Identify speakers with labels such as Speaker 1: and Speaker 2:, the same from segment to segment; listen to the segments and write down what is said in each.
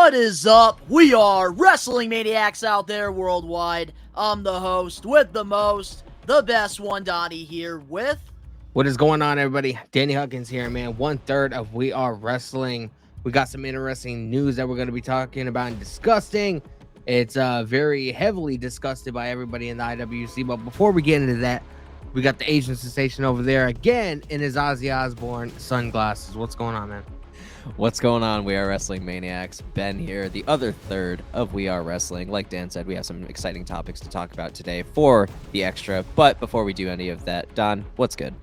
Speaker 1: What is up? We are Wrestling Maniacs out there worldwide. I'm the host with the most, the best one, Donnie, here with...
Speaker 2: What is going on, everybody? Danny Huckins here, man. 1/3 of We Are Wrestling. We got some interesting news that we're going to be talking about and discussing. It's very heavily discussed by everybody in the IWC. But before we get into that, we got the Asian sensation over there again in his Ozzy Osbourne sunglasses. What's going on, man?
Speaker 3: What's going on? We are Wrestling Maniacs. Ben here, the other third of We Are Wrestling. Like Dan said, we have some exciting topics to talk about today for the extra. But before we do any of that, Don, what's good?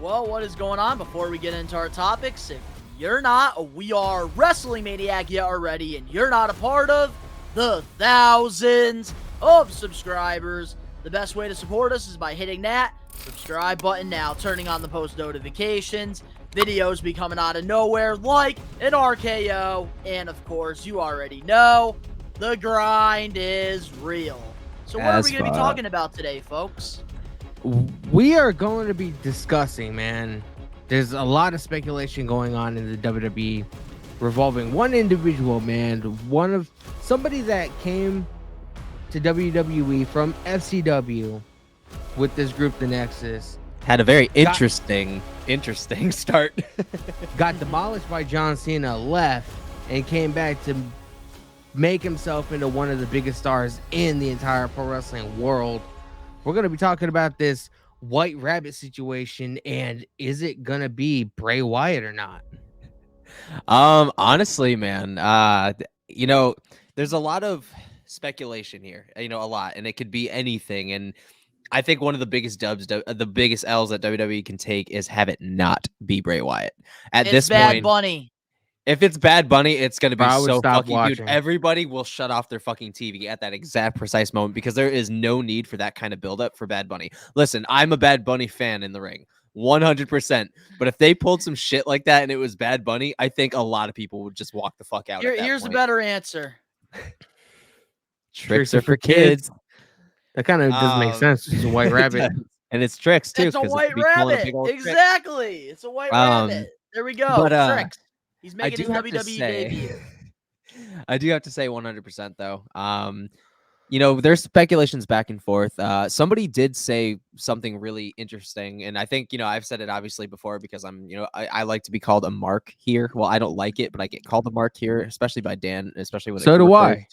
Speaker 1: Well, what is going on before we get into our topics? If you're not a We Are Wrestling Maniac yet already, and you're not a part of the thousands of subscribers, the best way to support us is by hitting that subscribe button now, turning on the post notifications. Videos be coming out of nowhere like an RKO, and of course, you already know, the grind is real. So what are we going to be talking about today, folks?
Speaker 2: We are going to be discussing, man, there's a lot of speculation going on in the WWE revolving one individual, man, somebody that came to WWE from FCW with this group, The Nexus.
Speaker 3: Had a very interesting start.
Speaker 2: Got demolished by John Cena, left, and came back to make himself into one of the biggest stars in the entire pro wrestling world. We're going to be talking about this White Rabbit situation, and is it going to be Bray Wyatt or not?
Speaker 3: Honestly, man, there's a lot of speculation here, a lot, and it could be anything. And I think one of the biggest the biggest L's that WWE can take is have it not be Bray Wyatt. At this
Speaker 1: Bad
Speaker 3: point,
Speaker 1: Bunny.
Speaker 3: If it's Bad Bunny, it's going to be so fucking
Speaker 2: watching.
Speaker 3: Dude. Everybody will shut off their fucking TV at that exact precise moment because there is no need for that kind of buildup for Bad Bunny. Listen, I'm a Bad Bunny fan in the ring, 100%. But if they pulled some shit like that and it was Bad Bunny, I think a lot of people would just walk the fuck out.
Speaker 1: Here's a better answer.
Speaker 3: Tricks are for kids.
Speaker 2: That kind of doesn't make sense. It's a White Rabbit.
Speaker 3: And it's Tricks, too.
Speaker 1: It's a White Rabbit. Exactly. It's a White Rabbit. There we go. Tricks. He's making his WWE debut.
Speaker 3: I do have to say 100%, though. There's speculations back and forth. Somebody did say something really interesting, and I think, I've said it obviously before because I like to be called a mark here. Well, I don't like it, but I get called a mark here, especially by Dan, especially when
Speaker 2: so do I.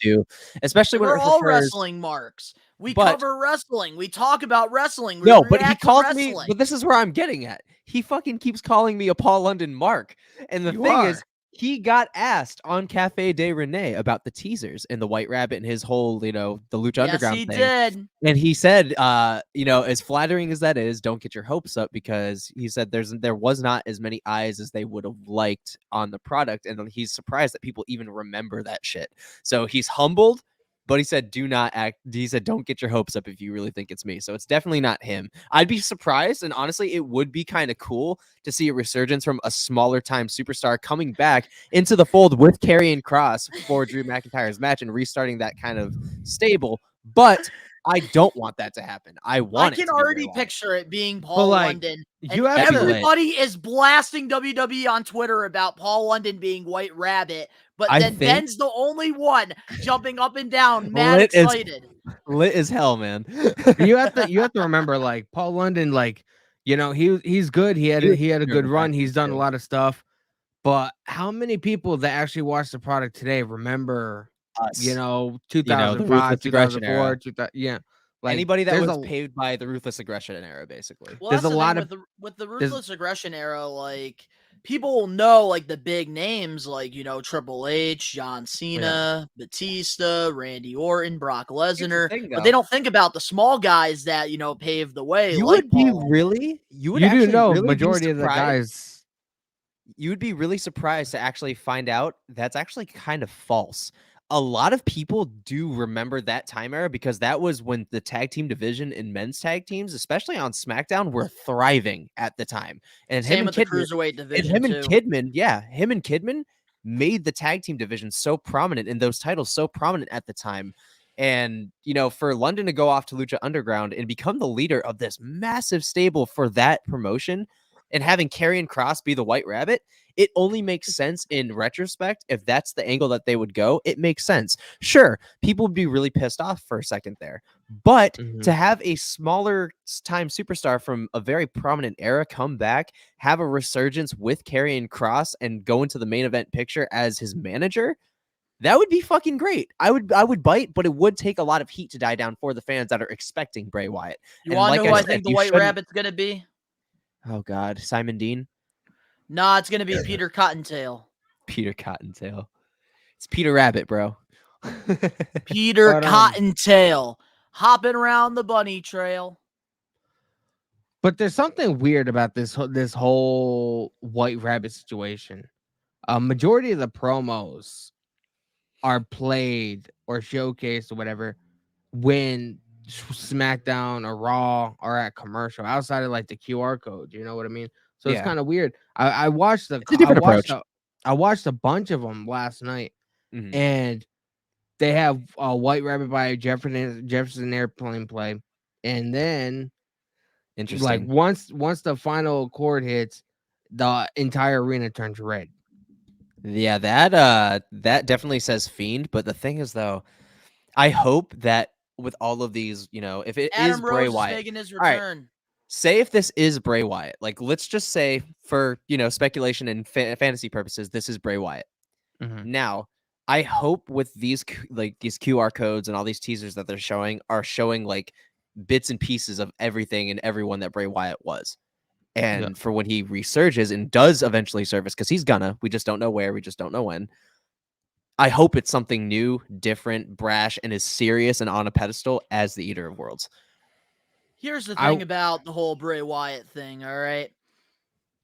Speaker 3: Especially when
Speaker 1: we're all wrestling marks. We cover wrestling. We talk about wrestling.
Speaker 3: But he calls me. But this is where I'm getting at. He fucking keeps calling me a Paul London mark, and the thing is, he got asked on Cafe de Rene about the teasers and the White Rabbit and his whole, the Lucha Underground thing.
Speaker 1: Did.
Speaker 3: And he said, as flattering as that is, don't get your hopes up, because he said there was not as many eyes as they would have liked on the product. And he's surprised that people even remember that shit. So he's humbled. But he said, don't get your hopes up if you really think it's me. So it's definitely not him. I'd be surprised. And honestly, it would be kind of cool to see a resurgence from a smaller time superstar coming back into the fold with Karrion Kross for Drew McIntyre's match and restarting that kind of stable. But I don't want that to happen. I can
Speaker 1: already picture it being Paul London. Everybody is blasting WWE on Twitter about Paul London being White Rabbit. But then Ben's the only one jumping up and down, mad excited.
Speaker 3: Lit as hell, man.
Speaker 2: you have to remember, Paul London, he's good. He had a good run. He's done a lot of stuff. But how many people that actually watch the product today remember us? 2005, 2004, 2000,
Speaker 3: anybody that was paved by the Ruthless Aggression era, basically.
Speaker 1: Well, there's a lot of with the Ruthless Aggression era, people know the big names Triple H, John Cena, Batista, Randy Orton, Brock Lesnar, but they don't think about the small guys that paved the way.
Speaker 2: Majority of the guys.
Speaker 3: You would be really surprised to actually find out that's actually kind of false. A lot of people do remember that time era because that was when the tag team division and men's tag teams, especially on SmackDown, were thriving at the time. And
Speaker 1: Same with the Cruiserweight division,
Speaker 3: him and Kidman made the tag team division so prominent and those titles so prominent at the time. And, for London to go off to Lucha Underground and become the leader of this massive stable for that promotion and having Karrion Kross be the White Rabbit, it only makes sense in retrospect. If that's the angle that they would go, it makes sense. Sure, people would be really pissed off for a second there, but to have a smaller time superstar from a very prominent era come back, have a resurgence with Karrion Kross, and go into the main event picture as his manager, that would be fucking great. I would bite, but it would take a lot of heat to die down for the fans that are expecting Bray Wyatt.
Speaker 1: You
Speaker 3: And
Speaker 1: want to
Speaker 3: like
Speaker 1: know who
Speaker 3: I
Speaker 1: I
Speaker 3: said,
Speaker 1: think the
Speaker 3: you
Speaker 1: White
Speaker 3: shouldn't.
Speaker 1: Rabbit's gonna be?
Speaker 3: Oh God, Simon Dean,
Speaker 1: Nah, it's gonna be Peter Cottontail.
Speaker 3: Peter Cottontail. It's Peter Rabbit, bro.
Speaker 1: Peter
Speaker 2: But,
Speaker 1: Cottontail hopping around the bunny trail.
Speaker 2: But there's something weird about this whole White Rabbit situation. A majority of the promos are played or showcased or whatever when SmackDown or Raw are at commercial, outside of like the QR code. You know what I mean? So it's
Speaker 3: Yeah.
Speaker 2: kind of weird. I watched the
Speaker 3: It's a different approach.
Speaker 2: I watched a bunch of them last night,
Speaker 3: Mhm.
Speaker 2: and they have a White Rabbit by Jefferson Airplane play, and then like
Speaker 3: Interesting.
Speaker 2: once the final chord hits, the entire arena turns red.
Speaker 3: Yeah, that definitely says Fiend. But the thing is, though, I hope that with all of these, if it is
Speaker 1: Adam
Speaker 3: Bray
Speaker 1: Rose is
Speaker 3: Wyatt,
Speaker 1: making his
Speaker 3: all right,
Speaker 1: return.
Speaker 3: say if this is Bray Wyatt, like let's just say for speculation and fantasy purposes, this is Bray Wyatt. Now, I hope with these these QR codes and all these teasers that they're showing are showing like bits and pieces of everything and everyone that Bray Wyatt was. And for when he resurges and does eventually surface, because he's gonna, we just don't know where, we just don't know when. I hope it's something new, different, brash, and as serious and on a pedestal as the Eater of Worlds.
Speaker 1: Here's the thing about the whole Bray Wyatt thing, all right?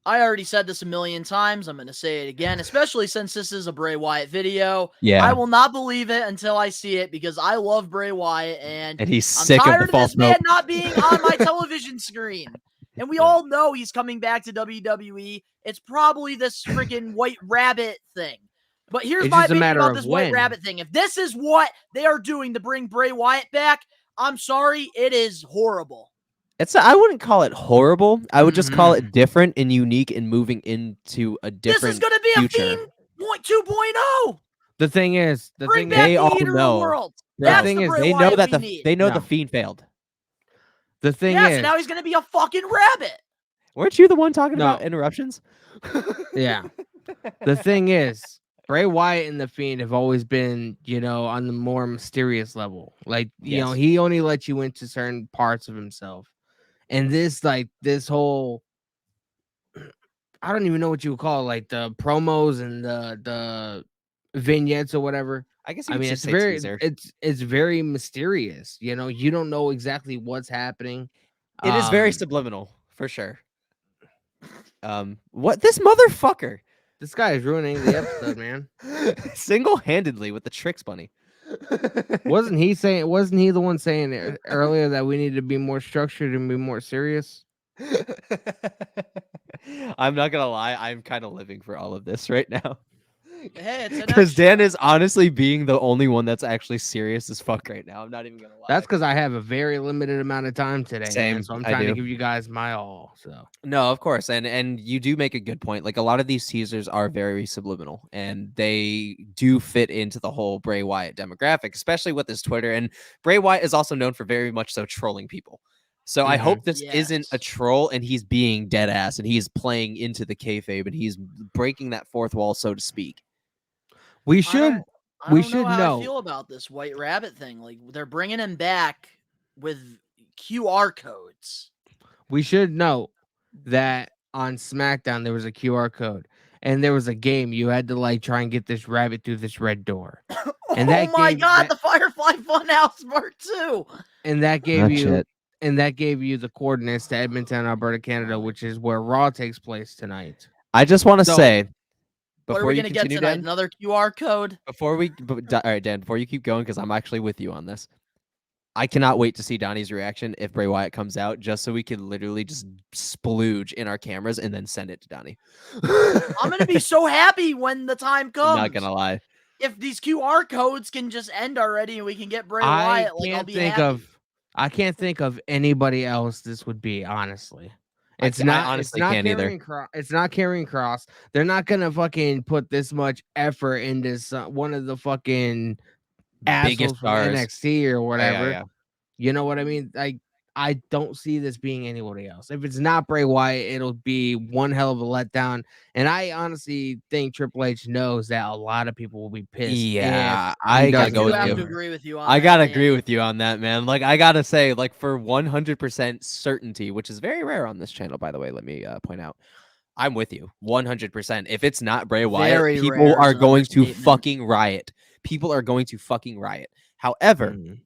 Speaker 1: I already said this a million times. I'm going to say it again, especially since this is a Bray Wyatt video.
Speaker 3: Yeah.
Speaker 1: I will not believe it until I see it because I love Bray Wyatt and
Speaker 3: he's
Speaker 1: I'm
Speaker 3: sick
Speaker 1: tired
Speaker 3: of
Speaker 1: of
Speaker 3: the
Speaker 1: this
Speaker 3: false
Speaker 1: man
Speaker 3: hope.
Speaker 1: not being on my television screen. And we all know he's coming back to WWE. It's probably this freaking White Rabbit thing. But here's
Speaker 2: It's
Speaker 1: my
Speaker 2: just a
Speaker 1: opinion
Speaker 2: matter
Speaker 1: about
Speaker 2: of
Speaker 1: this White
Speaker 2: when.
Speaker 1: Rabbit thing. If this is what they are doing to bring Bray Wyatt back, I'm sorry, it is horrible.
Speaker 3: I wouldn't call it horrible. I would just call it different and unique and moving into a different
Speaker 1: This is going to be
Speaker 3: future.
Speaker 1: a Fiend 2.0.
Speaker 2: The thing is,
Speaker 1: Bring back the Eater of Worlds. That's the Bray Wyatt we need.
Speaker 3: They know the Fiend failed.
Speaker 2: The thing
Speaker 1: yes,
Speaker 2: is,
Speaker 1: and now he's going to be a fucking rabbit.
Speaker 3: Weren't you the one talking about interruptions?
Speaker 2: Yeah. The thing is, Bray Wyatt and the Fiend have always been, on the more mysterious level. Like, he only lets you into certain parts of himself. And this whole, I don't even know what you would call it, like the promos and the vignettes or whatever.
Speaker 3: I guess
Speaker 2: it's very mysterious. You don't know exactly what's happening.
Speaker 3: It is very subliminal, for sure. What this motherfucker?
Speaker 2: This guy is ruining the episode, man.
Speaker 3: Single-handedly with the Tricks Bunny.
Speaker 2: Wasn't he the one saying earlier that we need to be more structured and be more serious?
Speaker 3: I'm not gonna lie, I'm kind of living for all of this right now.
Speaker 1: Hey, it's
Speaker 3: because Dan is honestly being the only one that's actually serious as fuck right now. I'm not even gonna lie.
Speaker 2: That's because I have a very limited amount of time today, man, so I'm trying to give you guys my all. So
Speaker 3: no, of course, and you do make a good point. Like a lot of these teasers are very subliminal, and they do fit into the whole Bray Wyatt demographic, especially with his Twitter. And Bray Wyatt is also known for very much so trolling people. So I hope this isn't a troll and he's being dead ass and he's playing into the kayfabe and he's breaking that fourth wall, so to speak.
Speaker 2: We should
Speaker 1: I don't know how I feel about this White Rabbit thing. Like they're bringing him back with QR codes.
Speaker 2: We should know that on SmackDown there was a QR code and there was a game you had to try and get this rabbit through this red door. And
Speaker 1: oh my god, the Firefly Funhouse Part 2.
Speaker 2: And that gave you the coordinates to Edmonton, Alberta, Canada, which is where Raw takes place tonight.
Speaker 3: I just want to say,
Speaker 1: what are we going to get tonight? Dan? Another QR code?
Speaker 3: All right, Dan, before you keep going, because I'm actually with you on this. I cannot wait to see Donnie's reaction if Bray Wyatt comes out, just so we can literally just splooge in our cameras and then send it to Donnie.
Speaker 1: I'm going to be so happy when the time comes.
Speaker 3: I'm not going to lie.
Speaker 1: If these QR codes can just end already and we can get Bray Wyatt, I'll be happy.
Speaker 2: I can't think of anybody else this would be, honestly. It's
Speaker 3: I
Speaker 2: not.
Speaker 3: honestly
Speaker 2: It's not
Speaker 3: can't either.
Speaker 2: carrying cross. It's not carrying cross. They're not gonna fucking put this much effort into one of the fucking
Speaker 3: Biggest
Speaker 2: assholes from
Speaker 3: stars.
Speaker 2: NXT or whatever.
Speaker 3: Yeah.
Speaker 2: You know what I mean? I don't see this being anybody else. If it's not Bray Wyatt, it'll be one hell of a letdown. And I honestly think Triple H knows that a lot of people will be pissed.
Speaker 3: Yeah,
Speaker 2: If
Speaker 3: I
Speaker 2: he
Speaker 3: gotta
Speaker 2: doesn't
Speaker 3: go with
Speaker 1: I have
Speaker 3: you.
Speaker 1: to
Speaker 2: deliver.
Speaker 1: agree with you on
Speaker 3: I
Speaker 1: that,
Speaker 3: gotta agree
Speaker 1: Danny.
Speaker 3: with you on that, man. Like, I gotta say, like, for 100% certainty, which is very rare on this channel, by the way, let me point out. I'm with you 100%. If it's not Bray Wyatt,
Speaker 1: Very
Speaker 3: people
Speaker 1: rare
Speaker 3: are
Speaker 1: is an
Speaker 3: going to
Speaker 1: understatement.
Speaker 3: fucking riot. People are going to fucking riot. However,
Speaker 2: Mhm.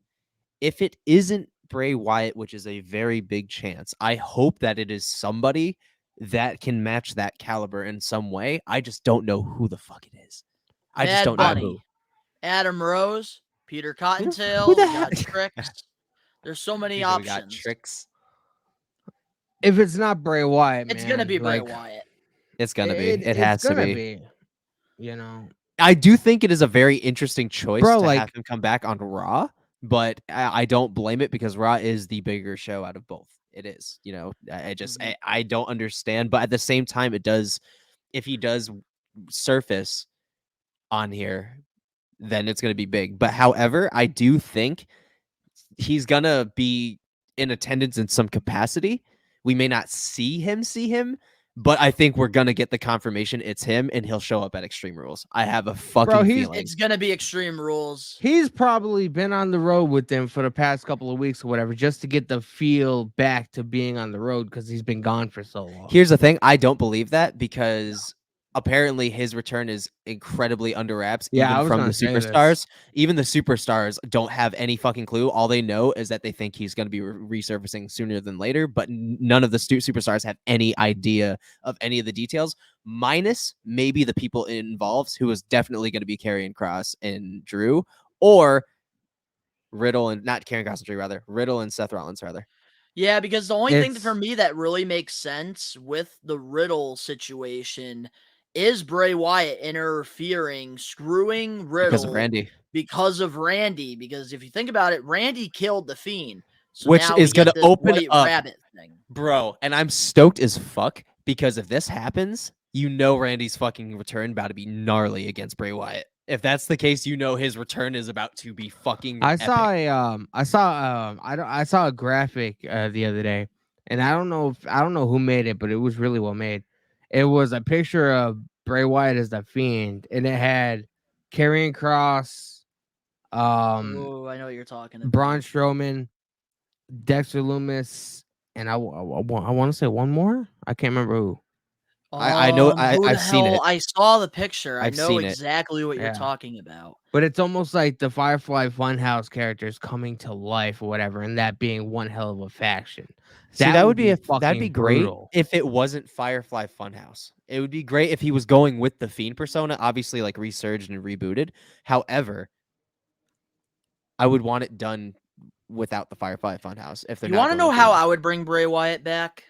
Speaker 3: if it isn't Bray Wyatt, which is a very big chance, I hope that it is somebody that can match that caliber in some way. I just don't know who the fuck it is. I just
Speaker 1: Bad
Speaker 3: don't know
Speaker 1: Bunny,
Speaker 3: who.
Speaker 1: Adam Rose, Peter
Speaker 3: Who
Speaker 1: Cottontail.
Speaker 3: the
Speaker 1: We
Speaker 3: hell?
Speaker 1: got Tricks. There's so many
Speaker 3: We got
Speaker 1: options.
Speaker 3: Tricks.
Speaker 2: If it's not Bray Wyatt,
Speaker 1: It's
Speaker 2: man,
Speaker 1: gonna be Bray
Speaker 2: like
Speaker 1: Wyatt.
Speaker 3: It's gonna be. It
Speaker 2: it's
Speaker 3: has to
Speaker 2: gonna
Speaker 3: be.
Speaker 2: be. You know,
Speaker 3: I do think it is a very interesting choice
Speaker 2: bro.
Speaker 3: to have
Speaker 2: Like,
Speaker 3: him come back on Raw, but I don't blame it because Raw is the bigger show out of both. It is, you know. I just
Speaker 1: Mhm.
Speaker 3: I don't understand, but at the same time, it does. If he does surface on here, then it's gonna be big. But however, I do think he's gonna be in attendance in some capacity. We may not see him, but I think we're gonna get the confirmation it's him, and he'll show up at Extreme Rules. I have a fucking feeling.
Speaker 1: It's gonna be Extreme Rules.
Speaker 2: he's probably been on the road with them for the past couple of weeks or whatever, just to get the feel back to being on the road because he's been gone for so long.
Speaker 3: Here's the thing, I don't believe that because apparently his return is incredibly under wraps,
Speaker 2: Yeah, I
Speaker 3: even
Speaker 2: was
Speaker 3: from the
Speaker 2: gonna say this.
Speaker 3: superstars. Even the superstars don't have any fucking clue. All they know is that they think he's going to be resurfacing sooner than later, but none of the superstars have any idea of any of the details, minus maybe the people involved, who is definitely going to be Karrion Kross and Drew, or Riddle and not Karrion Kross and Drew, rather Riddle and Seth Rollins, rather.
Speaker 1: Yeah, because the only thing for
Speaker 2: It's-
Speaker 1: me that really makes sense with the Riddle situation is Bray Wyatt interfering, screwing Riddle
Speaker 3: Because of Randy.
Speaker 1: Because if you think about it, Randy killed the Fiend. So
Speaker 3: Which
Speaker 1: now
Speaker 3: is
Speaker 1: we get
Speaker 3: gonna
Speaker 1: this
Speaker 3: open
Speaker 1: White
Speaker 3: up-
Speaker 1: Rabbit thing.
Speaker 3: Bro, and I'm stoked as fuck because if this happens, you know Randy's fucking return about to be gnarly against Bray Wyatt. If that's the case, you know his return is about to be fucking
Speaker 2: I
Speaker 3: epic.
Speaker 2: saw a graphic the other day, and I don't know who made it, but it was really well made. It was a picture of Bray Wyatt as the Fiend, and it had Karrion Kross,
Speaker 1: Oh, I know what you're talking about.
Speaker 2: Braun Strowman, Dexter Loomis, and I want to say one more. I can't remember who.
Speaker 3: I know
Speaker 1: Who the
Speaker 3: I've seen
Speaker 1: hell?
Speaker 3: it.
Speaker 1: I saw the picture. I
Speaker 3: I've
Speaker 1: know
Speaker 3: seen it.
Speaker 1: exactly what you're
Speaker 2: Yeah.
Speaker 1: talking about.
Speaker 2: But it's almost like the Firefly Funhouse characters coming to life or whatever, and that being one hell of a faction.
Speaker 3: See, that would be that'd
Speaker 2: fucking
Speaker 3: be great
Speaker 2: brutal.
Speaker 3: if it wasn't Firefly Funhouse. It would be great if he was going with the Fiend persona, obviously like resurged and rebooted. However, I would want it done without the Firefly Funhouse. If they're
Speaker 1: You
Speaker 3: not
Speaker 1: want to
Speaker 3: going
Speaker 1: know
Speaker 3: to.
Speaker 1: how I would bring Bray Wyatt back?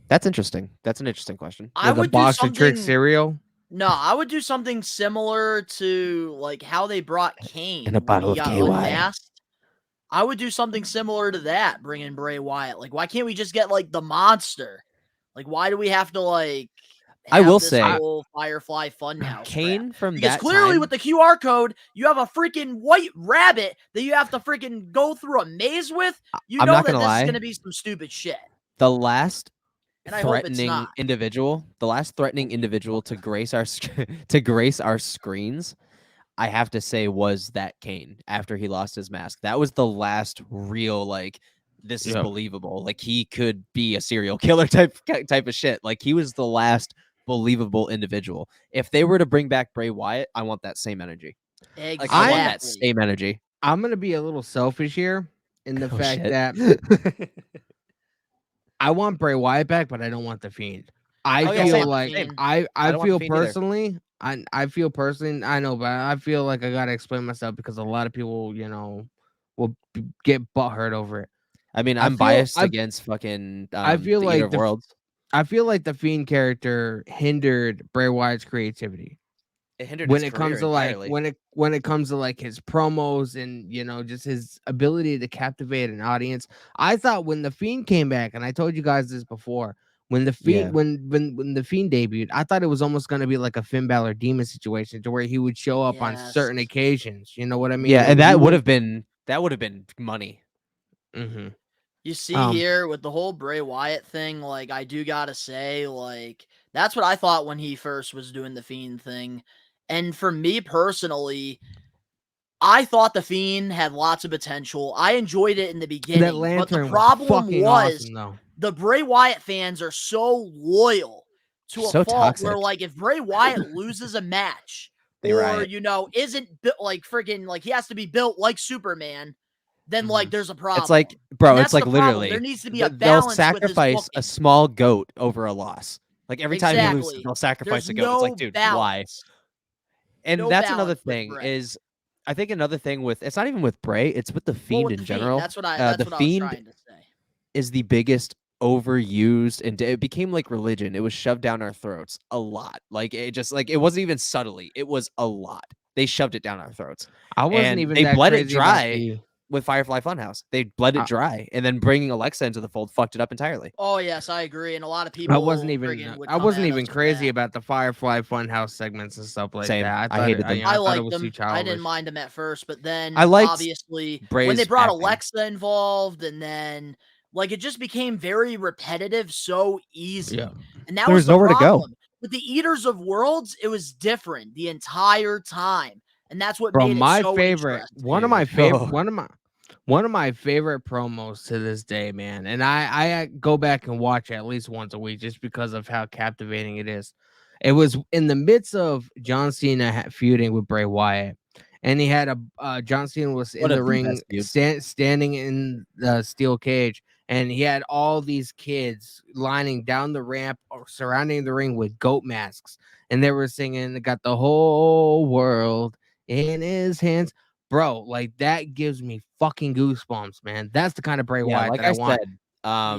Speaker 3: That's interesting. That's an interesting question.
Speaker 1: I
Speaker 2: With a
Speaker 1: would do
Speaker 2: box of trick
Speaker 1: something.
Speaker 2: cereal.
Speaker 1: No, I would do something similar to like how they brought Kane
Speaker 3: And a
Speaker 1: when
Speaker 3: bottle
Speaker 1: he
Speaker 3: of
Speaker 1: got
Speaker 3: KY.
Speaker 1: unmasked. I would do something similar to that, bringing Bray Wyatt. Like, why can't we just get like the monster? Like, why do we have to like?
Speaker 3: I
Speaker 1: Have
Speaker 3: will
Speaker 1: this
Speaker 3: say,
Speaker 1: whole Firefly Funhouse crap?
Speaker 3: Kane from
Speaker 1: Because
Speaker 3: that
Speaker 1: clearly
Speaker 3: time,
Speaker 1: with the QR code, you have a freaking white rabbit that you have to freaking go through a maze with. You
Speaker 3: I'm
Speaker 1: know
Speaker 3: not
Speaker 1: that
Speaker 3: gonna
Speaker 1: this
Speaker 3: lie.
Speaker 1: is going to be some stupid shit.
Speaker 3: the last
Speaker 1: And I hope it's
Speaker 3: threatening
Speaker 1: not.
Speaker 3: individual, to grace our screens, I have to say was that Kane after he lost his mask. That was the last real like this is
Speaker 2: Yep.
Speaker 3: believable. Like he could be a serial killer type of shit. Like he was the last believable individual. If they were to bring back Bray Wyatt, I want that same energy.
Speaker 1: Exactly.
Speaker 3: Like I want that same energy.
Speaker 2: I'm gonna be a little selfish here in the
Speaker 3: Oh,
Speaker 2: fact
Speaker 3: shit.
Speaker 2: that I want Bray Wyatt back, but I don't want the Fiend. I
Speaker 3: Oh, yeah,
Speaker 2: feel
Speaker 3: same,
Speaker 2: like
Speaker 3: same.
Speaker 2: I
Speaker 3: don't want the
Speaker 2: feel
Speaker 3: Fiend either.
Speaker 2: personally. I feel personally. I know, but I feel like I gotta explain myself because a lot of people, will get butthurt over it.
Speaker 3: I mean,
Speaker 2: I
Speaker 3: I'm
Speaker 2: feel-
Speaker 3: biased
Speaker 2: I-
Speaker 3: against fucking
Speaker 2: I feel
Speaker 3: the
Speaker 2: like
Speaker 3: Eater of Worlds.
Speaker 2: I feel like the Fiend character hindered Bray Wyatt's creativity.
Speaker 3: It hindered
Speaker 2: when
Speaker 3: his
Speaker 2: it comes
Speaker 3: career
Speaker 2: to like
Speaker 3: entirely.
Speaker 2: when it comes to like his promos and just his ability to captivate an audience. I thought when the Fiend came back, and I told you guys this before, when the
Speaker 3: Yeah.
Speaker 2: Fiend when the Fiend debuted, I thought it was almost going to be like a Finn Balor Demon situation to where he would show up on
Speaker 1: Yes.
Speaker 2: certain occasions. You know what I mean?
Speaker 3: Yeah, and
Speaker 2: He
Speaker 3: that would
Speaker 2: would.
Speaker 3: have been money.
Speaker 2: Hmm.
Speaker 1: You see here with the whole Bray Wyatt thing, like, I do gotta say, like, that's what I thought when he first was doing the Fiend thing. And for me personally, I thought the Fiend had lots of potential. I enjoyed it in the
Speaker 2: That
Speaker 1: beginning, but the
Speaker 2: lantern was
Speaker 1: problem
Speaker 2: fucking
Speaker 1: was
Speaker 2: awesome, though.
Speaker 1: the Bray Wyatt fans are so loyal to a
Speaker 3: So
Speaker 1: fault where,
Speaker 3: toxic.
Speaker 1: like, if Bray Wyatt loses a match
Speaker 3: They
Speaker 1: or,
Speaker 3: riot.
Speaker 1: isn't built like freaking, like, he has to be built like Superman, then, like,
Speaker 2: Mhm.
Speaker 1: there's a
Speaker 3: It's like,
Speaker 1: problem.
Speaker 3: bro,
Speaker 1: And
Speaker 3: it's
Speaker 1: that's
Speaker 3: like
Speaker 1: the problem. There
Speaker 3: literally
Speaker 1: needs to be a
Speaker 3: they'll
Speaker 1: balance with his
Speaker 3: sacrifice a
Speaker 1: booking.
Speaker 3: small goat over a loss. Like every time he loses,
Speaker 1: Exactly.
Speaker 3: they'll sacrifice
Speaker 1: There's
Speaker 3: a goat. It's like,
Speaker 1: no
Speaker 3: dude, why?
Speaker 1: balance.
Speaker 3: And
Speaker 1: No
Speaker 3: that's another
Speaker 1: balance with
Speaker 3: thing
Speaker 1: Bray.
Speaker 3: is I think another thing with it's not even with Bray, it's with the
Speaker 1: Well,
Speaker 3: Fiend
Speaker 1: with
Speaker 3: in
Speaker 1: the Fiend,
Speaker 3: general.
Speaker 1: that's what I
Speaker 3: The
Speaker 1: was
Speaker 3: Fiend
Speaker 1: trying to say.
Speaker 3: is the biggest overused and it became like religion. It was shoved down our throats a lot. Like it just like it wasn't even subtly. It was a lot. They shoved it down our throats.
Speaker 2: I wasn't
Speaker 3: And
Speaker 2: even
Speaker 3: they
Speaker 2: that
Speaker 3: bled it
Speaker 2: crazy about
Speaker 3: dry
Speaker 2: the.
Speaker 3: with Firefly Funhouse. They bled it dry and then bringing Alexa into the fold fucked it up entirely.
Speaker 1: Oh, yes, I agree, and a lot of people friggin' would
Speaker 2: I
Speaker 1: come
Speaker 2: wasn't
Speaker 1: at us
Speaker 2: even
Speaker 1: with
Speaker 2: crazy
Speaker 1: that.
Speaker 2: about the Firefly Funhouse segments and stuff like
Speaker 3: Same.
Speaker 2: that. I
Speaker 3: I
Speaker 2: thought
Speaker 3: hated them.
Speaker 1: I
Speaker 2: I thought it
Speaker 1: liked
Speaker 2: was too
Speaker 1: them. I didn't
Speaker 2: childish.
Speaker 1: mind them at first, but
Speaker 3: I
Speaker 1: then,
Speaker 3: liked
Speaker 1: obviously, when they
Speaker 3: Bray's
Speaker 1: brought
Speaker 3: acting.
Speaker 1: Alexa involved and then, like, it just became very repetitive so easy,
Speaker 2: Yeah.
Speaker 1: and that
Speaker 3: There
Speaker 1: was
Speaker 3: was
Speaker 1: the
Speaker 3: nowhere to go.
Speaker 1: problem. With the Eaters of Worlds, it was different the entire time, and that's what
Speaker 2: Bro,
Speaker 1: made it
Speaker 2: my
Speaker 1: so
Speaker 2: favorite, one of
Speaker 1: interesting.
Speaker 2: my
Speaker 3: Dude.
Speaker 2: favorite,
Speaker 3: Oh.
Speaker 2: one of my favorite promos to this day, man. And I go back and watch it at least once a week just because of how captivating it is. It was in the midst of John Cena feuding with Bray Wyatt, and he had a John Cena was in
Speaker 3: One
Speaker 2: the
Speaker 3: of the
Speaker 2: ring,
Speaker 3: best feuds.
Speaker 2: standing in the steel cage, and he had all these kids lining down the ramp or surrounding the ring with goat masks, and they were singing, "Got the whole world in his hands." Bro, like that gives me fucking goosebumps, man. That's the kind of Bray
Speaker 3: Yeah,
Speaker 2: Wyatt
Speaker 3: like
Speaker 2: that I
Speaker 3: I
Speaker 2: want.
Speaker 3: said,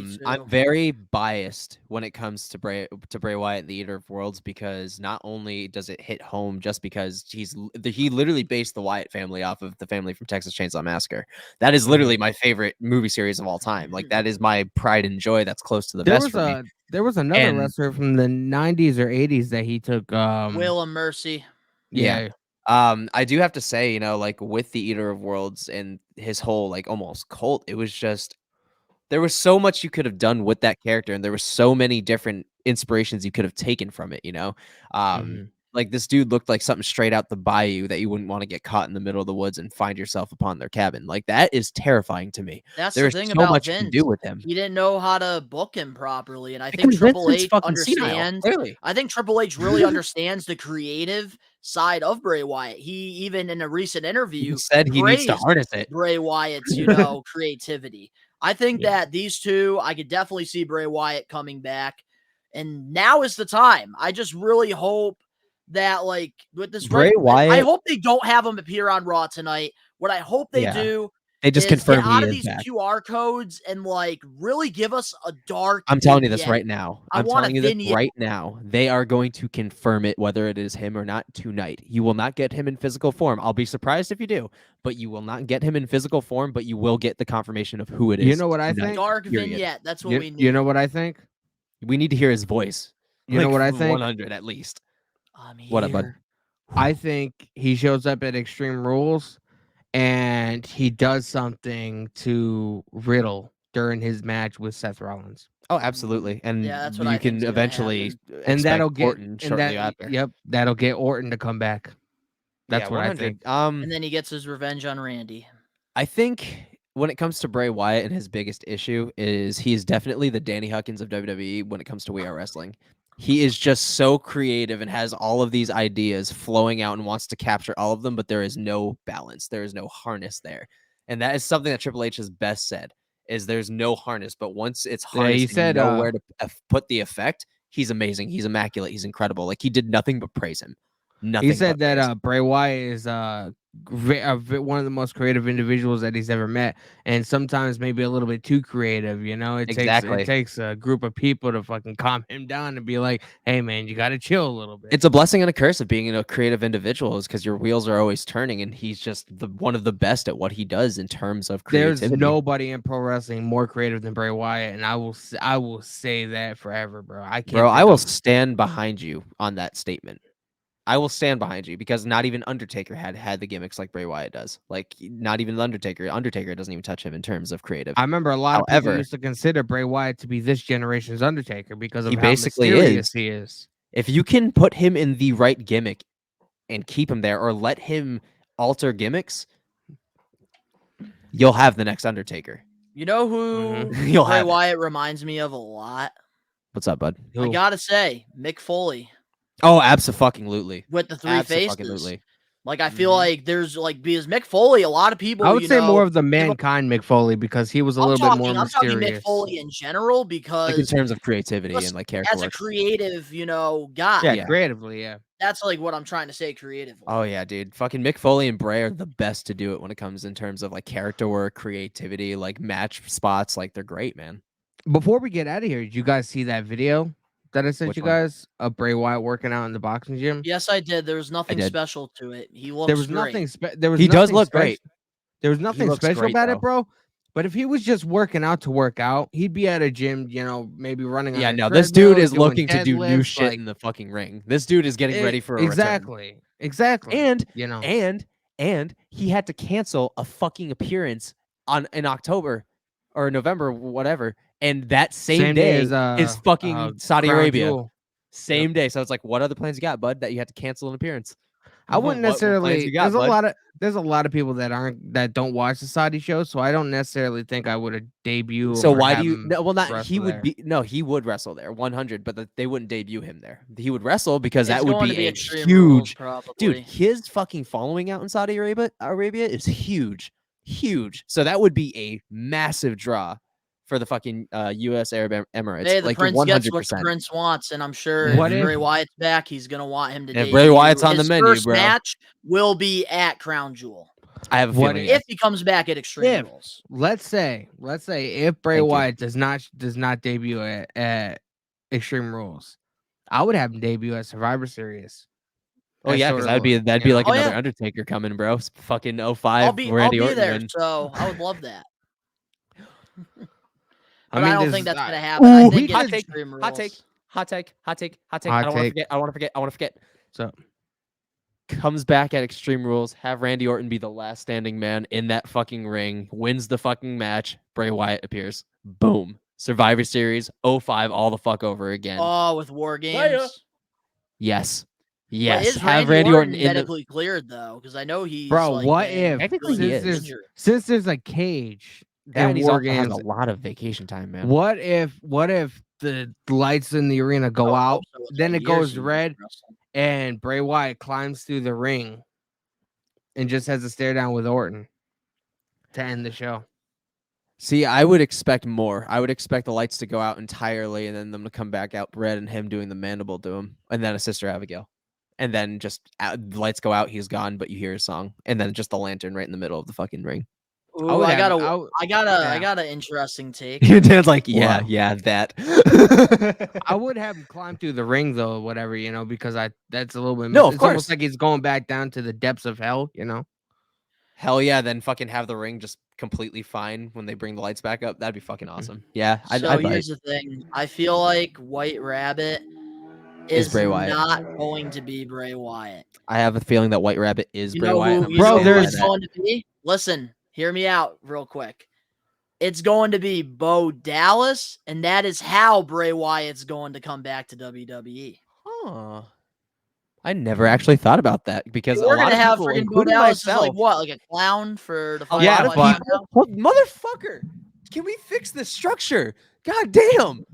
Speaker 1: Me
Speaker 3: I'm
Speaker 1: too.
Speaker 3: very biased when it comes to Bray Wyatt and the Eater of Worlds because not only does it hit home just because he literally based the Wyatt family off of the family from Texas Chainsaw Massacre. That is literally my favorite movie series of all time. Like that is my pride and joy. That's close to the best for me.
Speaker 2: There was another
Speaker 3: And
Speaker 2: wrestler from the 90s or 80s that he took
Speaker 1: Will of Mercy.
Speaker 3: yeah.
Speaker 2: yeah.
Speaker 3: I do have to say, like with the Eater of Worlds and his whole like almost cult, it was just there was so much you could have done with that character, and there were so many different inspirations you could have taken from it.
Speaker 2: Mhm.
Speaker 3: Like this dude looked like something straight out the bayou that you wouldn't want to get caught in the middle of the woods and find yourself upon their cabin. Like that is terrifying to me.
Speaker 1: That's
Speaker 3: There
Speaker 1: the
Speaker 3: is
Speaker 1: thing
Speaker 3: so
Speaker 1: about
Speaker 3: much you can
Speaker 1: Vince.
Speaker 3: do with him.
Speaker 1: He didn't know how to book him properly, and I think
Speaker 3: Because
Speaker 1: Triple
Speaker 3: Vincent's
Speaker 1: H
Speaker 3: fucking senile,
Speaker 1: understands.
Speaker 3: clearly.
Speaker 1: I think Triple H really understands the creative side of Bray Wyatt. He even in a recent
Speaker 3: He
Speaker 1: interview
Speaker 3: said he needs to
Speaker 1: praised
Speaker 3: harness it.
Speaker 1: Bray Wyatt's, creativity. I think
Speaker 2: Yeah.
Speaker 1: that these two, I could definitely see Bray Wyatt coming back, and now is the time. I just really hope that, like, with this
Speaker 3: Bray
Speaker 1: right, I
Speaker 3: Wyatt,
Speaker 1: hope they don't have him appear on Raw tonight. What I hope they
Speaker 3: yeah.
Speaker 1: do
Speaker 3: They just
Speaker 1: is get
Speaker 3: confirmed he
Speaker 1: out of
Speaker 3: is
Speaker 1: these
Speaker 3: back.
Speaker 1: QR codes and, like, really give us a dark
Speaker 3: I'm telling you this
Speaker 1: vignette.
Speaker 3: right now.
Speaker 1: I
Speaker 3: I'm
Speaker 1: want a
Speaker 3: telling you this
Speaker 1: vignette.
Speaker 3: right now. They are going to confirm it, whether it is him or not, tonight. You will not get him in physical form. I'll be surprised if you do, but you will not get him in physical form, but you will get the confirmation of who it is.
Speaker 2: You know what I
Speaker 3: tonight,
Speaker 2: think?
Speaker 1: Dark
Speaker 3: period.
Speaker 1: vignette. That's what we need.
Speaker 2: You know what I think?
Speaker 3: We need to hear his voice.
Speaker 2: You know what I think?
Speaker 3: 100 at least.
Speaker 1: I'm
Speaker 3: What up, bud?
Speaker 1: here.
Speaker 2: I think he shows up at Extreme Rules and he does something to Riddle during his match with Seth Rollins.
Speaker 3: Oh, absolutely. And
Speaker 1: Yeah, that's what
Speaker 3: you
Speaker 1: I think's
Speaker 3: can
Speaker 1: gonna
Speaker 3: eventually
Speaker 1: happen.
Speaker 2: And
Speaker 3: expect
Speaker 2: that'll get
Speaker 3: Orton shortly after.
Speaker 2: yep, that'll get Orton to come back. That's
Speaker 3: Yeah,
Speaker 2: what I
Speaker 3: 100.
Speaker 2: think.
Speaker 1: And then he gets his revenge on Randy.
Speaker 3: I think when it comes to Bray Wyatt and his biggest issue is he is definitely the Danny Huckins of WWE when it comes to We Are Wrestling. He is just so creative and has all of these ideas flowing out and wants to capture all of them, but there is no balance. There is no harness there. And that is something that Triple H has best said is there's no harness, but once it's
Speaker 2: Yeah,
Speaker 3: harnessed
Speaker 2: he
Speaker 3: and you
Speaker 2: said
Speaker 3: know where to put the effect, he's amazing. He's immaculate. He's incredible. Like he did nothing but praise him. Nothing
Speaker 2: he said
Speaker 3: but praise.
Speaker 2: that Bray Wyatt is one of the most creative individuals that he's ever met, and sometimes maybe a little bit too creative. You know, it
Speaker 3: Exactly.
Speaker 2: takes a group of people to fucking calm him down and be like, "Hey, man, you got to chill a little bit."
Speaker 3: It's a blessing and a curse of being a creative individual, is because your wheels are always turning, and he's just one of the best at what he does in terms of creativity.
Speaker 2: There's nobody in pro wrestling more creative than Bray Wyatt, and I will say that forever, bro. I can't.
Speaker 3: Bro, I
Speaker 2: think
Speaker 3: will
Speaker 2: of-
Speaker 3: stand behind you on that statement. I will stand behind you, because not even Undertaker had the gimmicks like Bray Wyatt does. Like, not even the Undertaker. Undertaker doesn't even touch him in terms of creative.
Speaker 2: I remember a lot of people
Speaker 3: However,
Speaker 2: used to consider Bray Wyatt to be this generation's Undertaker because of
Speaker 3: he
Speaker 2: how
Speaker 3: basically
Speaker 2: mysterious
Speaker 3: is.
Speaker 2: he is.
Speaker 3: If you can put him in the right gimmick and keep him there, or let him alter gimmicks, you'll have the next Undertaker.
Speaker 1: You know who
Speaker 3: You'll
Speaker 1: Bray
Speaker 3: have it.
Speaker 1: Wyatt reminds me of a lot?
Speaker 3: What's up, bud?
Speaker 1: I gotta say, Mick Foley
Speaker 3: Oh, absolutely.
Speaker 1: with the three faces.
Speaker 3: Absolutely.
Speaker 1: Like, I feel like there's like, because Mick Foley, a lot of people,
Speaker 2: I would say more of the Mankind Mick Foley because he was a little bit more
Speaker 1: I'm talking Mick
Speaker 2: mysterious.
Speaker 1: Foley in general,
Speaker 3: Like, in
Speaker 1: because
Speaker 3: terms of creativity and like character
Speaker 1: as a
Speaker 3: work.
Speaker 1: creative, guy.
Speaker 2: Yeah,
Speaker 3: Yeah.
Speaker 2: creatively, yeah.
Speaker 1: That's like what I'm trying to say creatively.
Speaker 3: Oh yeah, dude. Fucking Mick Foley and Bray are the best to do it when it comes in terms of like character work, creativity, like match spots. Like, they're great, man.
Speaker 2: Before we get out of here, did you guys see that video that I sent
Speaker 3: Which
Speaker 2: you
Speaker 3: one?
Speaker 2: guys of Bray Wyatt working out in the boxing gym?
Speaker 1: Yes, I did. There was nothing
Speaker 3: did.
Speaker 1: special to it. He looks
Speaker 2: There was
Speaker 1: great.
Speaker 2: nothing. There was
Speaker 3: He does
Speaker 2: nothing
Speaker 3: look
Speaker 2: spec-
Speaker 3: great.
Speaker 2: There was nothing
Speaker 3: looks
Speaker 2: special
Speaker 3: great,
Speaker 2: about
Speaker 3: though.
Speaker 2: it, bro. But if he was just working out to work out, he'd be at a gym, maybe running.
Speaker 3: Yeah,
Speaker 2: on a
Speaker 3: no, this dude
Speaker 2: treadmill,
Speaker 3: is
Speaker 2: doing
Speaker 3: looking to do new
Speaker 2: deadlifts,
Speaker 3: shit
Speaker 2: like,
Speaker 3: in the fucking ring. This dude is getting ready for a return.
Speaker 2: Exactly.
Speaker 3: And
Speaker 2: and
Speaker 3: he had to cancel a fucking appearance in October or November, whatever. And that same day is fucking Saudi
Speaker 2: Crown
Speaker 3: Arabia.
Speaker 2: Jewel.
Speaker 3: Same day. So it's like, what other plans you got, bud, that you had to cancel an appearance?
Speaker 2: I wouldn't
Speaker 3: What
Speaker 2: necessarily.
Speaker 3: plans you got, bud?
Speaker 2: There's a lot of people that don't watch the Saudi show, so I don't necessarily think I would have debut.
Speaker 3: So
Speaker 2: him or
Speaker 3: why
Speaker 2: have
Speaker 3: do you?
Speaker 2: him
Speaker 3: No, well, not
Speaker 2: wrestle
Speaker 3: he would
Speaker 2: there.
Speaker 3: be. No, he would wrestle there, 100. But they wouldn't debut him there. He would wrestle because
Speaker 1: It's
Speaker 3: that would
Speaker 1: going
Speaker 3: be
Speaker 1: to
Speaker 3: a
Speaker 1: Extreme Rules,
Speaker 3: huge
Speaker 1: probably.
Speaker 3: dude. His fucking following out in Saudi Arabia is huge. So that would be a massive draw for the fucking U.S. Arab Emirates.
Speaker 1: Hey, the
Speaker 3: like
Speaker 1: Prince gets what the
Speaker 3: 100%.
Speaker 1: Prince wants, and I'm sure
Speaker 2: What
Speaker 1: if
Speaker 2: if-
Speaker 1: Bray Wyatt's back, he's gonna want him to.
Speaker 3: If Bray Wyatt's on the
Speaker 1: His
Speaker 3: menu,
Speaker 1: first
Speaker 3: bro.
Speaker 1: match will be at Crown Jewel.
Speaker 3: I have a
Speaker 2: What
Speaker 3: feeling.
Speaker 1: If he comes back at Extreme Rules.
Speaker 2: Let's say if Bray
Speaker 3: Thank you.
Speaker 2: Wyatt does not debut at Extreme Rules, I would have him debut at Survivor Series.
Speaker 3: Oh
Speaker 2: As
Speaker 3: yeah,
Speaker 2: sort
Speaker 3: because
Speaker 2: of
Speaker 3: that'd be like
Speaker 1: Oh,
Speaker 3: another
Speaker 1: yeah.
Speaker 3: Undertaker coming, bro. Fucking 05.
Speaker 1: I'll be
Speaker 3: Randy Orton
Speaker 1: there,
Speaker 3: win.
Speaker 1: so I would love that.
Speaker 2: I
Speaker 1: But I,
Speaker 2: mean,
Speaker 1: don't
Speaker 2: there's-
Speaker 1: think that's
Speaker 2: I-
Speaker 1: gonna happen.
Speaker 3: Ooh,
Speaker 1: I think
Speaker 3: hot
Speaker 1: it's
Speaker 3: take,
Speaker 1: Extreme Rules.
Speaker 3: Hot take.
Speaker 2: Hot
Speaker 3: I don't
Speaker 2: take.
Speaker 3: want to forget.
Speaker 2: So
Speaker 3: Comes back at Extreme Rules, have Randy Orton be the last standing man in that fucking ring, wins the fucking match, Bray Wyatt appears. Boom. Survivor Series 05 all the fuck over again.
Speaker 1: Oh, with War
Speaker 3: Fire.
Speaker 1: Games.
Speaker 3: Yes.
Speaker 1: But
Speaker 3: Yes.
Speaker 1: is
Speaker 3: Have
Speaker 1: Randy
Speaker 3: Randy Orton
Speaker 1: Orton
Speaker 3: in the
Speaker 1: medically cleared though? Because I know he's
Speaker 2: Bro,
Speaker 1: like,
Speaker 2: what
Speaker 1: been
Speaker 2: if
Speaker 3: Technically,
Speaker 1: really
Speaker 3: he is.
Speaker 1: injured.
Speaker 2: since there's a cage
Speaker 3: that
Speaker 2: and
Speaker 3: he's
Speaker 2: War
Speaker 3: also has
Speaker 2: Games,
Speaker 3: a lot of vacation time, man.
Speaker 2: what if the lights in the arena go
Speaker 1: Oh, I
Speaker 2: out,
Speaker 1: hope so. It's
Speaker 2: then
Speaker 1: been
Speaker 2: it
Speaker 1: years
Speaker 2: goes
Speaker 1: since he's
Speaker 2: red,
Speaker 1: wrestled.
Speaker 2: and Bray Wyatt climbs through the ring and just has a stare down with Orton to end the show?
Speaker 3: See, I would expect more. I would expect the lights to go out entirely and then them to come back out red and him doing the mandible to him and then a Sister Abigail. And then just the lights go out, he's gone, but you hear his song. And then just the lantern right in the middle of the fucking ring.
Speaker 1: Ooh,
Speaker 2: would
Speaker 1: I
Speaker 2: have-
Speaker 1: got
Speaker 2: yeah.
Speaker 1: an interesting take.
Speaker 3: Your dad's like,
Speaker 2: Wow.
Speaker 3: that.
Speaker 2: I would have him climb through the ring though, whatever, because that's a little bit.
Speaker 3: No, of
Speaker 2: it's almost
Speaker 3: course.
Speaker 2: like he's going back down to the depths of hell.
Speaker 3: Hell yeah, then fucking have the ring just completely fine when they bring the lights back up. That'd be fucking awesome. Yeah,
Speaker 1: So
Speaker 3: I'd buy
Speaker 1: here's
Speaker 3: it.
Speaker 1: the thing. I feel like White Rabbit is
Speaker 3: Bray Wyatt.
Speaker 1: not going to be Bray Wyatt.
Speaker 3: I have a feeling that White Rabbit is
Speaker 1: You
Speaker 3: Bray
Speaker 1: know
Speaker 3: Wyatt.
Speaker 1: who,
Speaker 3: I'm
Speaker 1: you know
Speaker 3: gonna
Speaker 1: who
Speaker 3: stand by
Speaker 1: it's
Speaker 3: that.
Speaker 1: going to be? Listen, hear me out real quick. It's going to be Bo Dallas, and that is how Bray Wyatt's going to come back to WWE.
Speaker 3: Huh. I never actually thought about that because a
Speaker 1: We're
Speaker 3: lot
Speaker 1: gonna
Speaker 3: of
Speaker 1: have
Speaker 3: people,
Speaker 1: freaking Bo
Speaker 3: including
Speaker 1: Dallas is
Speaker 3: myself,
Speaker 1: like what, like a clown for the
Speaker 2: A
Speaker 1: fucking
Speaker 3: yeah,
Speaker 2: lot of
Speaker 1: Fight
Speaker 2: people-
Speaker 1: now?
Speaker 3: motherfucker, can we fix this structure? God damn.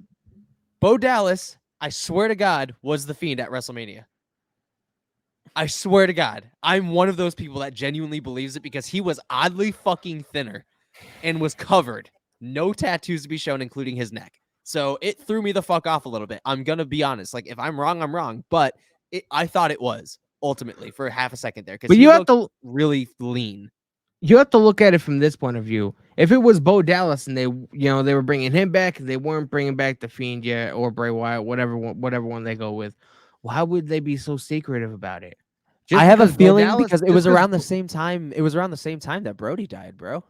Speaker 3: Bo Dallas, I swear to God, was the Fiend at WrestleMania. I swear to God, I'm one of those people that genuinely believes it because he was oddly fucking thinner and was covered. No tattoos to be shown, including his neck. So it threw me the fuck off a little bit. I'm going to be honest. Like, if I'm wrong, I'm wrong. But I thought it was. ultimately for half a second there because
Speaker 2: But
Speaker 3: he
Speaker 2: you have
Speaker 3: looked
Speaker 2: to
Speaker 3: really lean.
Speaker 2: look at it from this point of view. If it was Bo Dallas and they were bringing him back, they weren't bringing back the Fiend yet or Bray Wyatt, whatever one they go with. Why would they be so secretive about it?
Speaker 3: I have a feeling
Speaker 2: Dallas,
Speaker 3: because it was around the same time. It was around the same time that Brody died, bro.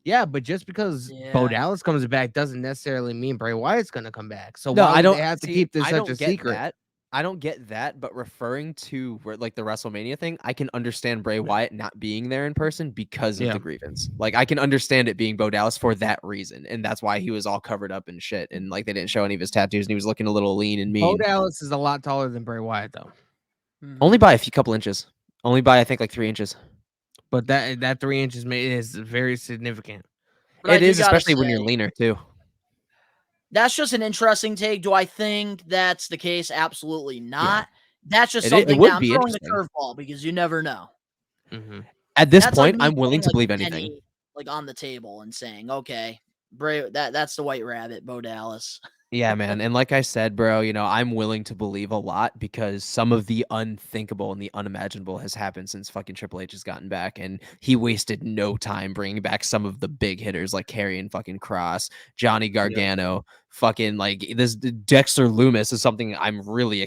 Speaker 2: Yeah, but just because Bo
Speaker 1: Yeah.
Speaker 2: Dallas comes back doesn't necessarily mean Bray Wyatt's gonna come back. So
Speaker 3: No,
Speaker 2: why
Speaker 3: I
Speaker 2: would
Speaker 3: don't
Speaker 2: they have to
Speaker 3: see.
Speaker 2: keep this
Speaker 3: I
Speaker 2: such
Speaker 3: don't
Speaker 2: a
Speaker 3: get
Speaker 2: secret?
Speaker 3: that. I don't get that. But referring to like the WrestleMania thing, I can understand Bray Wyatt not being there in person because of
Speaker 2: Yeah.
Speaker 3: the grievance. Like I can understand it being Bo Dallas for that reason, and that's why he was all covered up and shit, and like they didn't show any of his tattoos, and he was looking a little lean and
Speaker 2: Bo
Speaker 3: mean.
Speaker 2: Dallas is a lot taller than Bray Wyatt though.
Speaker 3: Only by a few couple inches. Only by I think like 3 inches.
Speaker 2: But that 3 inches is very significant.
Speaker 1: But I
Speaker 3: It
Speaker 1: do
Speaker 3: is,
Speaker 1: gotta
Speaker 3: especially when you're
Speaker 1: say,
Speaker 3: leaner too.
Speaker 1: that's just an interesting take. Do I think that's the case? Absolutely not. That's just
Speaker 3: It
Speaker 1: something that
Speaker 3: would
Speaker 1: I'm
Speaker 3: be
Speaker 1: throwing a
Speaker 3: interesting.
Speaker 1: curveball because you never know.
Speaker 2: Mm-hmm.
Speaker 3: At this
Speaker 1: That's like
Speaker 3: point,
Speaker 1: me
Speaker 3: I'm willing
Speaker 1: putting,
Speaker 3: to
Speaker 1: like,
Speaker 3: believe
Speaker 1: a
Speaker 3: anything.
Speaker 1: penny, like, on the table and saying, okay, Bray, that's the White Rabbit, Bo Dallas.
Speaker 3: Yeah, man. And like I said, bro, I'm willing to believe a lot because some of the unthinkable and the unimaginable has happened since fucking Triple H has gotten back. And he wasted no time bringing back some of the big hitters like Karrion fucking Cross, Johnny Gargano, fucking like this Dexter Loomis is something I'm really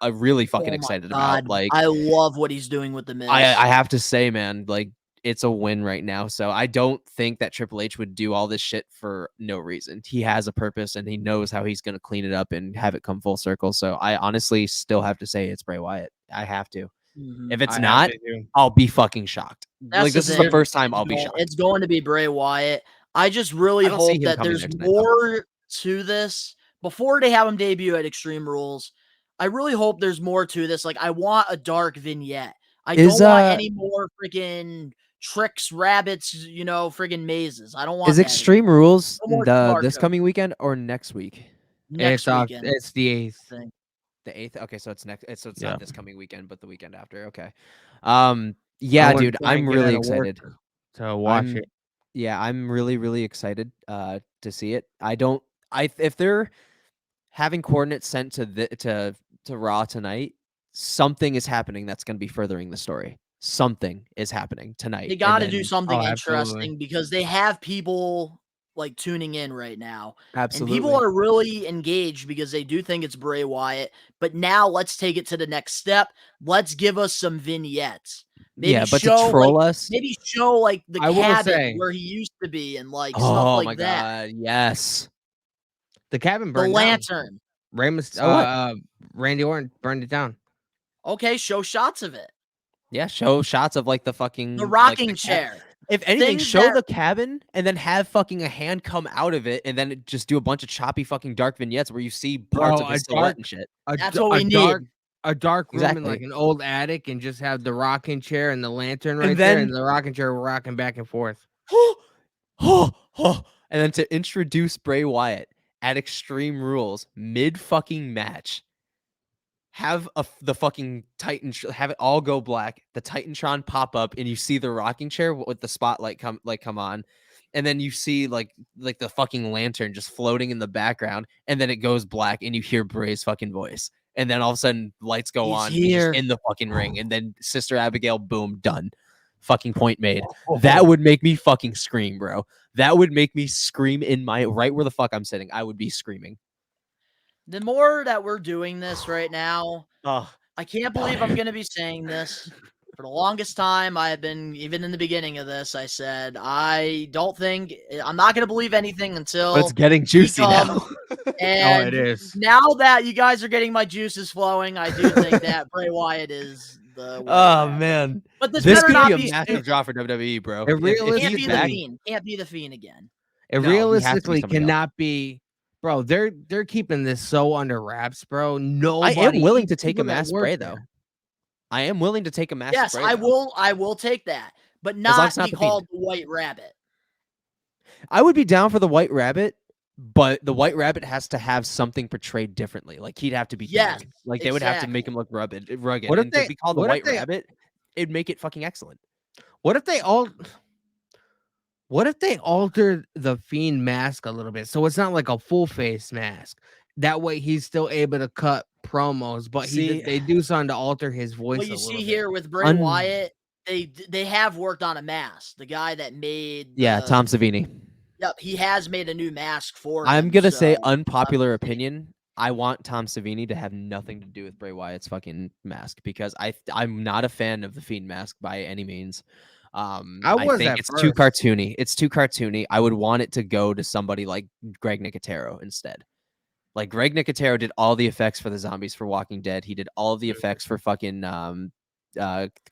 Speaker 3: I'm really fucking
Speaker 1: Oh my
Speaker 3: excited about.
Speaker 1: God.
Speaker 3: Like,
Speaker 1: I love what he's doing with the Miz.
Speaker 3: I have to say, man, like it's a win right now. So I don't think that Triple H would do all this shit for no reason. He has a purpose and he knows how he's going to clean it up and have it come full circle. So I honestly still have to say it's Bray Wyatt. I have to.
Speaker 1: Mhm.
Speaker 3: If it's
Speaker 2: I have
Speaker 3: not,
Speaker 2: to do.
Speaker 3: I'll be fucking shocked.
Speaker 1: That's
Speaker 3: Like
Speaker 1: the
Speaker 3: this is the
Speaker 1: thing.
Speaker 3: first time I'll be shocked.
Speaker 1: It's going to be Bray Wyatt. I just really
Speaker 3: I don't see
Speaker 1: hope
Speaker 3: him
Speaker 1: that
Speaker 3: coming
Speaker 1: there's
Speaker 3: next night, though.
Speaker 1: more to this before they have him debut at Extreme Rules. I really hope there's more to this. Like, I want a dark vignette. I don't want any more freaking tricks, rabbits, friggin' mazes. I don't want
Speaker 3: Is
Speaker 1: that
Speaker 3: Extreme
Speaker 1: anymore.
Speaker 3: Rules
Speaker 1: No more QR
Speaker 3: this
Speaker 1: code.
Speaker 3: coming weekend or next week?
Speaker 1: Next weekend,
Speaker 2: It's the 8th.
Speaker 1: I think.
Speaker 3: The 8th? Okay, so it's next. So it's
Speaker 2: Yeah.
Speaker 3: not this coming weekend, but the weekend after. Okay.
Speaker 2: I
Speaker 3: Yeah,
Speaker 2: wanna
Speaker 3: dude,
Speaker 2: try and
Speaker 3: I'm
Speaker 2: get
Speaker 3: really
Speaker 2: out of work
Speaker 3: excited.
Speaker 2: to watch it.
Speaker 3: Yeah, I'm really, really excited to see it. If they're having coordinates sent to Raw tonight, something is happening that's going to be furthering the story. Something is happening tonight.
Speaker 1: They
Speaker 3: And
Speaker 1: got to do
Speaker 3: then
Speaker 1: something
Speaker 2: absolutely.
Speaker 1: interesting because they have people like tuning in right now. And people
Speaker 3: absolutely.
Speaker 1: are really engaged because they do think it's Bray Wyatt. But now let's take it to the next step. Let's give us some vignettes.
Speaker 3: Yeah, but to troll us.
Speaker 1: Maybe show like the
Speaker 2: I will
Speaker 1: cabin
Speaker 2: say-
Speaker 1: where he used to be and like stuff
Speaker 3: Oh
Speaker 1: like
Speaker 3: my
Speaker 1: that.
Speaker 3: god, yes.
Speaker 2: The cabin
Speaker 1: The
Speaker 2: burned down.
Speaker 1: lantern.
Speaker 3: So what?
Speaker 2: Randy Orton burned it down.
Speaker 1: Okay, show shots of it.
Speaker 3: Yeah, show shots of like the fucking
Speaker 1: The
Speaker 3: like,
Speaker 1: rocking chair.
Speaker 3: If anything,
Speaker 1: Things
Speaker 3: show
Speaker 1: that-
Speaker 3: the cabin and then have fucking a hand come out of it and then just do a bunch of choppy fucking dark vignettes where you see parts of his silhouette and shit.
Speaker 1: That's what we need.
Speaker 2: A dark room in like
Speaker 3: Exactly.
Speaker 2: an old attic and just have the rocking chair and the lantern right
Speaker 3: And
Speaker 2: there
Speaker 3: then-
Speaker 2: and the rocking chair rocking back and forth.
Speaker 3: And then to introduce Bray Wyatt at Extreme Rules mid fucking match. Have the fucking Titan, have it all go black. The Titantron pop up, and you see the rocking chair with the spotlight come on, and then you see like the fucking lantern just floating in the background, and then it goes black, and you hear Bray's fucking voice, and then all of a sudden lights go
Speaker 1: He's
Speaker 3: on,
Speaker 1: here.
Speaker 3: he's just in the fucking ring, and then Sister Abigail, boom, done. Fucking point made. That would make me fucking scream, bro. That would make me scream in my right where the fuck I'm sitting. I would be screaming.
Speaker 1: The more that we're doing this right now,
Speaker 3: Oh,
Speaker 1: I can't believe I'm going to be saying this. For the longest time, I have been, even in the beginning of this, I said, I'm not going to believe anything until
Speaker 3: it's getting juicy now.
Speaker 1: And
Speaker 2: it is.
Speaker 1: now that you guys are getting my juices flowing, I do think that Bray Wyatt is the
Speaker 3: Oh man,
Speaker 1: But this
Speaker 3: this
Speaker 1: better
Speaker 3: could
Speaker 1: not
Speaker 3: be
Speaker 1: be
Speaker 3: a massive draw for WWE, bro.
Speaker 2: It really
Speaker 1: Can't
Speaker 3: he's
Speaker 1: be the
Speaker 3: back-
Speaker 1: Fiend. Can't be the Fiend again.
Speaker 2: It
Speaker 3: No, he has to be
Speaker 2: realistically
Speaker 3: somebody else.
Speaker 2: cannot be, bro. They're keeping this so under wraps, bro.
Speaker 3: I
Speaker 2: Nobody.
Speaker 3: am willing to take a
Speaker 2: people that
Speaker 3: mass
Speaker 2: work
Speaker 3: Bray
Speaker 2: there.
Speaker 3: though. I am willing to take a mass
Speaker 1: Yes,
Speaker 3: Bray.
Speaker 1: I
Speaker 3: though.
Speaker 1: will take that, but
Speaker 3: long as
Speaker 1: not
Speaker 3: it's not
Speaker 1: be
Speaker 3: the
Speaker 1: called the White Rabbit.
Speaker 3: I would be down for the White Rabbit, but the White Rabbit has to have something portrayed differently. Like he'd have to be
Speaker 1: Yes,
Speaker 3: dark. Like they would have to make him look rugged.
Speaker 2: What if
Speaker 3: And to
Speaker 2: they-
Speaker 3: be called the
Speaker 2: what if
Speaker 3: White
Speaker 2: they-
Speaker 3: Rabbit, it'd make it fucking excellent.
Speaker 2: What if they altered the Fiend mask a little bit so it's not like a full face mask? That way he's still able to cut promos, but
Speaker 3: See,
Speaker 2: they do something to alter his voice
Speaker 1: What
Speaker 2: a
Speaker 1: you
Speaker 2: little
Speaker 1: see
Speaker 2: bit.
Speaker 1: here with Bray Wyatt, they have worked on a mask. The guy that made
Speaker 3: yeah, Tom Savini.
Speaker 1: Yep, he has made a new mask for
Speaker 3: I'm
Speaker 1: him.
Speaker 3: gonna say
Speaker 1: So
Speaker 3: unpopular opinion. I want Tom Savini to have nothing to do with Bray Wyatt's fucking mask because I'm not a fan of the Fiend mask by any means.
Speaker 2: I
Speaker 3: I
Speaker 2: was
Speaker 3: think
Speaker 2: at
Speaker 3: it's too
Speaker 2: first.
Speaker 3: cartoony. It's too cartoony. I would want it to go to somebody like Greg Nicotero instead. Like Greg Nicotero did all the effects for the zombies for Walking Dead. He did all of the effects for fucking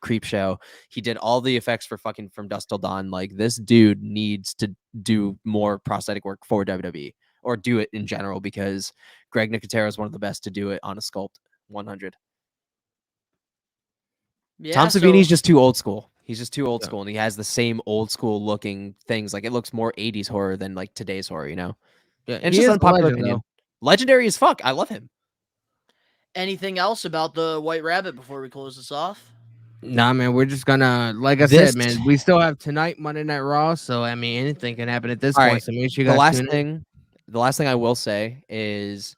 Speaker 3: Creep Show. He did all the effects for fucking From Dusk Till Dawn. Like this dude needs to do more prosthetic work for WWE or do it in general because Greg Nicotero is one of the best to do it on a sculpt 100.
Speaker 1: yeah,
Speaker 3: Tom
Speaker 1: so
Speaker 3: Savini's just too old school. He's just too old
Speaker 2: Yeah.
Speaker 3: school, and he has the same old school looking things. Like it looks more 80s horror than like today's horror, you know?
Speaker 2: Yeah,
Speaker 3: And it's
Speaker 2: he
Speaker 3: just
Speaker 2: is a
Speaker 3: unpopular
Speaker 2: legend,
Speaker 3: opinion.
Speaker 2: though.
Speaker 3: Legendary as fuck. I love him.
Speaker 1: anything else about the White Rabbit before we close this off?
Speaker 2: Nah, man, we're just gonna, like I
Speaker 3: This
Speaker 2: said, man, we still have tonight, Monday Night Raw. So I mean, anything can happen at this
Speaker 3: All
Speaker 2: point.
Speaker 3: right.
Speaker 2: So make sure you
Speaker 3: The
Speaker 2: guys
Speaker 3: last
Speaker 2: tune in.
Speaker 3: thing I will say is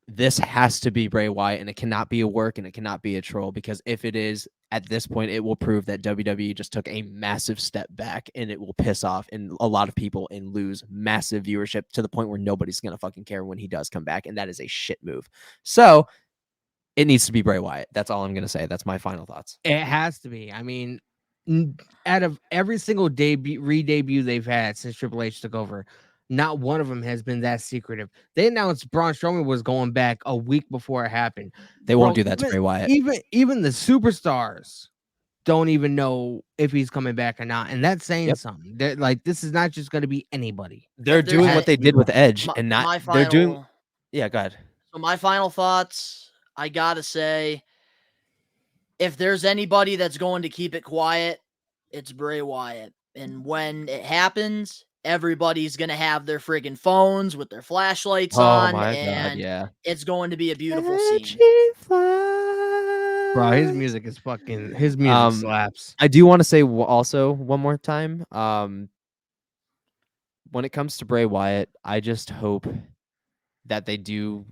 Speaker 3: this has to be Bray Wyatt, and it cannot be a work and it cannot be a troll because if it is at this point, it will prove that WWE just took a massive step back and it will piss off and a lot of people and lose massive viewership to the point where nobody's gonna fucking care when he does come back, and that is a shit move. So it needs to be Bray Wyatt. That's all I'm gonna say. That's my final thoughts.
Speaker 2: It has to be. I mean, out of every single re-debut they've had since Triple H took over, not one of them has been that secretive. They announced Braun Strowman was going back a week before it happened.
Speaker 3: They won't do that to
Speaker 2: even,
Speaker 3: Bray Wyatt.
Speaker 2: even the superstars don't even know if he's coming back or not, and that's saying
Speaker 3: Yep.
Speaker 2: something. They're like, this is not just going to be anybody.
Speaker 3: They're
Speaker 1: If there's
Speaker 3: doing
Speaker 1: a-
Speaker 3: what they did with Edge
Speaker 1: My,
Speaker 3: and not
Speaker 1: my
Speaker 3: they're doing
Speaker 1: final
Speaker 3: yeah, go ahead.
Speaker 1: so my final thoughts, I gotta say, if there's anybody that's going to keep it quiet, it's Bray Wyatt. And when it happens, everybody's gonna have their friggin' phones with their flashlights
Speaker 3: Oh
Speaker 1: on,
Speaker 3: my god,
Speaker 1: and
Speaker 3: yeah.
Speaker 1: it's going to be a beautiful scene.
Speaker 2: Bro, his music is fucking. His music slaps.
Speaker 3: I do want to say also one more time. When it comes to Bray Wyatt, I just hope that they do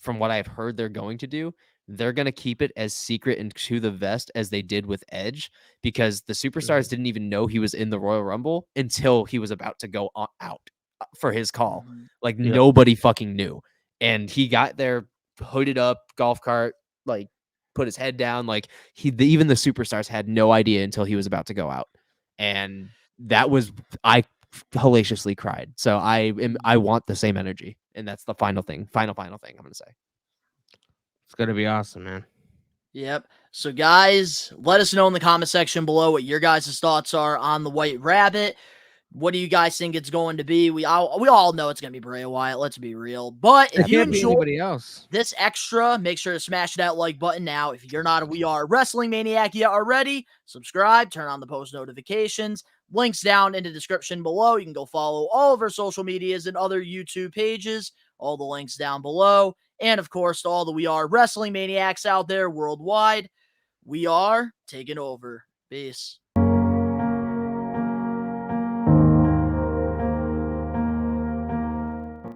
Speaker 3: from what I've heard they're going to do. They're going to keep it as secret and to the vest as they did with Edge because the superstars didn't even know he was in the Royal Rumble until he was about to go out for his call. Like
Speaker 2: Yep.
Speaker 3: nobody fucking knew. And he got there hooded up, golf cart, like put his head down. Like even the superstars had no idea until he was about to go out. And that was, I hellaciously cried. So I want the same energy. And that's the final thing I'm going to say.
Speaker 2: It's gonna be awesome, man.
Speaker 1: Yep. So, guys, let us know in the comment section below what your guys' thoughts are on the White Rabbit. What do you guys think it's going to be? We all know it's going to be Bray Wyatt. Let's be real. But if you
Speaker 2: Can't be
Speaker 1: enjoy
Speaker 2: anybody else.
Speaker 1: this extra, make sure to smash that like button now. If you're not a We Are Wrestling Maniac yet already, subscribe, turn on the post notifications. Links down in the description below. You can go follow all of our social medias and other YouTube pages. All the links down below. And, of course, to all the We Are Wrestling Maniacs out there worldwide, we are taking over. Peace.